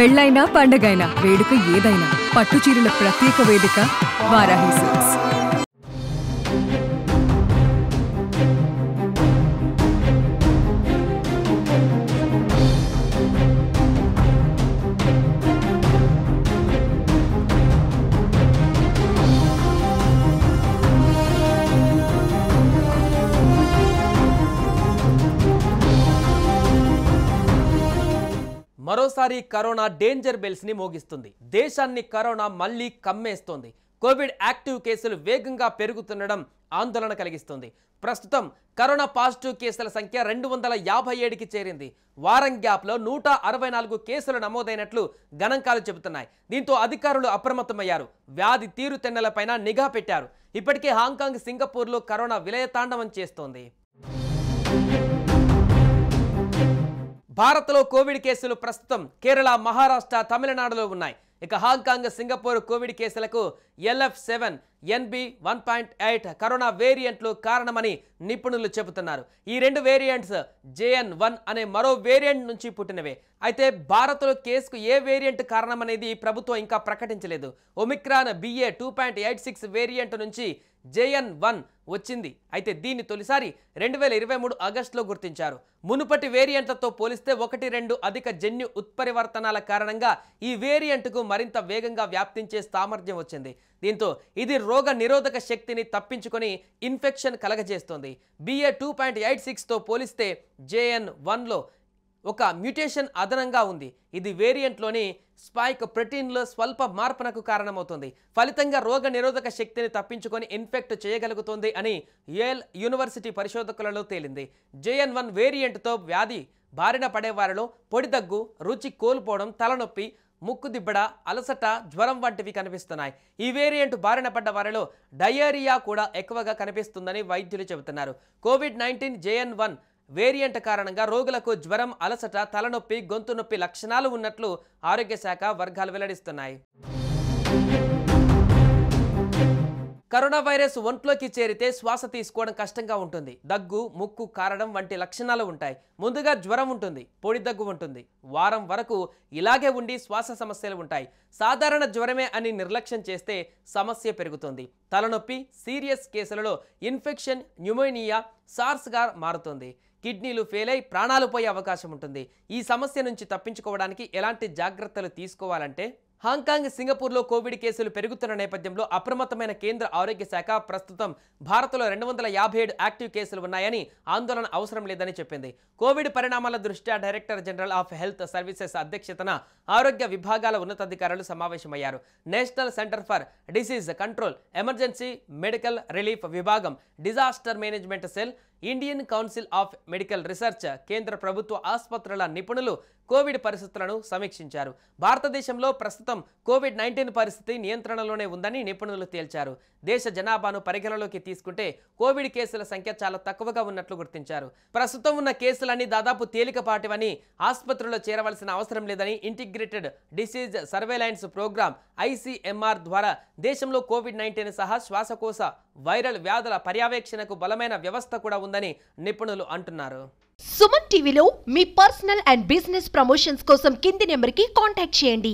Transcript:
పెళ్ళైనా పండగైనా వేడుక ఏదైనా పట్టు చీరల ప్రత్యేక వేదిక వారాహి సిల్క్స్. మరోసారి కరోనా డేంజర్ బెల్స్ ని మోగిస్తుంది. దేశాన్ని కరోనా మళ్లీ కమ్మేస్తోంది. కోవిడ్ యాక్టివ్ కేసులు వేగంగా పెరుగుతుండడం ఆందోళన కలిగిస్తుంది. ప్రస్తుతం కరోనా పాజిటివ్ కేసుల సంఖ్య 257కి చేరింది. వారం గ్యాప్లో 164 కేసులు నమోదైనట్లు గణాంకాలు చెబుతున్నాయి. దీంతో అధికారులు అప్రమత్తమయ్యారు. వ్యాధి తీరుతెన్నులపైన నిఘా పెట్టారు. ఇప్పటికే హాంకాంగ్, సింగపూర్లో కరోనా విలయతాండవం చేస్తోంది. భారత్లో కోవిడ్ కేసులు ప్రస్తుతం కేరళ, మహారాష్ట్ర, తమిళనాడులో ఉన్నాయి. ఇక హాంకాంగ్, సింగపూర్ కోవిడ్ కేసులకు LF7NB1.8 కరోనా వేరియంట్లు కారణమని నిపుణులు చెబుతున్నారు. ఈ రెండు వేరియంట్స్ JN1 అనే మరో వేరియంట్ నుంచి పుట్టినవే. అయితే భారత్లో కేసుకు ఏ వేరియంట్ కారణమనేది ప్రభుత్వం ఇంకా ప్రకటించలేదు. ఒమిక్రాన్ BA.2.86 వేరియంట్ నుంచి JN1 వచ్చింది. అయితే దీన్ని తొలిసారి 2023 ఆగస్టులో గుర్తించారు. మునుపటి వేరియంట్లతో పోలిస్తే 1-2 అధిక జన్యు ఉత్పరివర్తనాల కారణంగా ఈ వేరియంట్కు మరింత వేగంగా వ్యాప్తించే సామర్థ్యం వచ్చింది. దీంతో ఇది రోగ నిరోధక శక్తిని తప్పించుకొని ఇన్ఫెక్షన్ కలగజేస్తోంది. BA.2.86తో పోలిస్తే JN1లో ఒక మ్యూటేషన్ అదనంగా ఉంది. ఇది వేరియంట్లోని స్పైక్ ప్రోటీన్లో స్వల్ప మార్పునకు కారణమవుతుంది. ఫలితంగా రోగ నిరోధక శక్తిని తప్పించుకొని ఇన్ఫెక్ట్ చేయగలుగుతుంది అని యేల్ యూనివర్సిటీ పరిశోధకులలో తేలింది. JN1 వేరియంట్తో వ్యాధి బారిన పడేవారిలో పొడి దగ్గు, రుచి కోల్పోవడం, తలనొప్పి, ముక్కు దిబ్బడ, అలసట, జ్వరం వంటివి కనిపిస్తున్నాయి. ఈ వేరియంట్ బారిన పడ్డ వారిలో డయేరియా కూడా ఎక్కువగా కనిపిస్తుందని వైద్యులు చెబుతున్నారు. కోవిడ్-19 JN1 వేరియంట్ కారణంగా రోగులకు జ్వరం, అలసట, తలనొప్పి, గొంతు నొప్పి లక్షణాలు ఉన్నట్లు ఆరోగ్య శాఖ వర్గాలు వెల్లడిస్తున్నాయి. కరోనా వైరస్ ఒంట్లోకి చేరితే శ్వాస తీసుకోవడం కష్టంగా ఉంటుంది. దగ్గు, ముక్కు కారడం వంటి లక్షణాలు ఉంటాయి. ముందుగా జ్వరం ఉంటుంది, పొడి దగ్గు ఉంటుంది. వారం వరకు ఇలాగే ఉండి శ్వాస సమస్యలు ఉంటాయి. సాధారణ జ్వరమే అని నిర్లక్ష్యం చేస్తే సమస్య పెరుగుతుంది. తలనొప్పి సీరియస్ కేసులలో ఇన్ఫెక్షన్, న్యూమోనియా, సార్స్గా మారుతుంది. కిడ్నీలు ఫెయిల్ అయి ప్రాణాలు పోయే అవకాశం ఉంటుంది. ఈ సమస్య నుంచి తప్పించుకోవడానికి ఎలాంటి జాగ్రత్తలు తీసుకోవాలంటే హాంకాంగ్, సింగపూర్లో కోవిడ్ కేసులు పెరుగుతున్న నేపథ్యంలో అప్రమత్తమైన కేంద్ర ఆరోగ్య శాఖ ప్రస్తుతం భారత్లో 257 యాక్టివ్ కేసులు ఉన్నాయని ఆందోళన అవసరం లేదని చెప్పింది. కోవిడ్ పరిణామాల దృష్ట్యా director general of health services అధ్యక్షతన ఆరోగ్య విభాగాల ఉన్నతాధికారులు సమావేశమయ్యారు. National centre for disease control, emergency medical relief విభాగం, disaster management cell, Indian council of medical research, కేంద్ర ప్రభుత్వ ఆసుపత్రుల నిపుణులు కోవిడ్ పరిస్థితులను సమీక్షించారు. భారతదేశంలో ప్రస్తుతం కోవిడ్-19 పరిస్థితి నియంత్రణలోనే ఉందని నిపుణులు తేల్చారు. దేశ జనాభాను పరిగణలోకి తీసుకుంటే కోవిడ్ కేసుల సంఖ్య చాలా తక్కువగా ఉన్నట్లు గుర్తించారు. ప్రస్తుతం ఉన్న కేసులన్నీ దాదాపు తేలికపాటివని, ఆసుపత్రుల్లో చేరవలసిన అవసరం లేదని integrated disease surveillance programme ICMR ద్వారా దేశంలో కోవిడ్-19 సహా శ్వాసకోశ వైరల్ వ్యాధుల పర్యవేక్షణకు బలమైన వ్యవస్థ కూడా ఉందని నిపుణులు అంటున్నారు. సుమన్ టీవీలో మీ పర్సనల్ అండ్ బిజినెస్ ప్రమోషన్స్ కోసం కింది నెంబర్కి కాంటాక్ట్ చేయండి.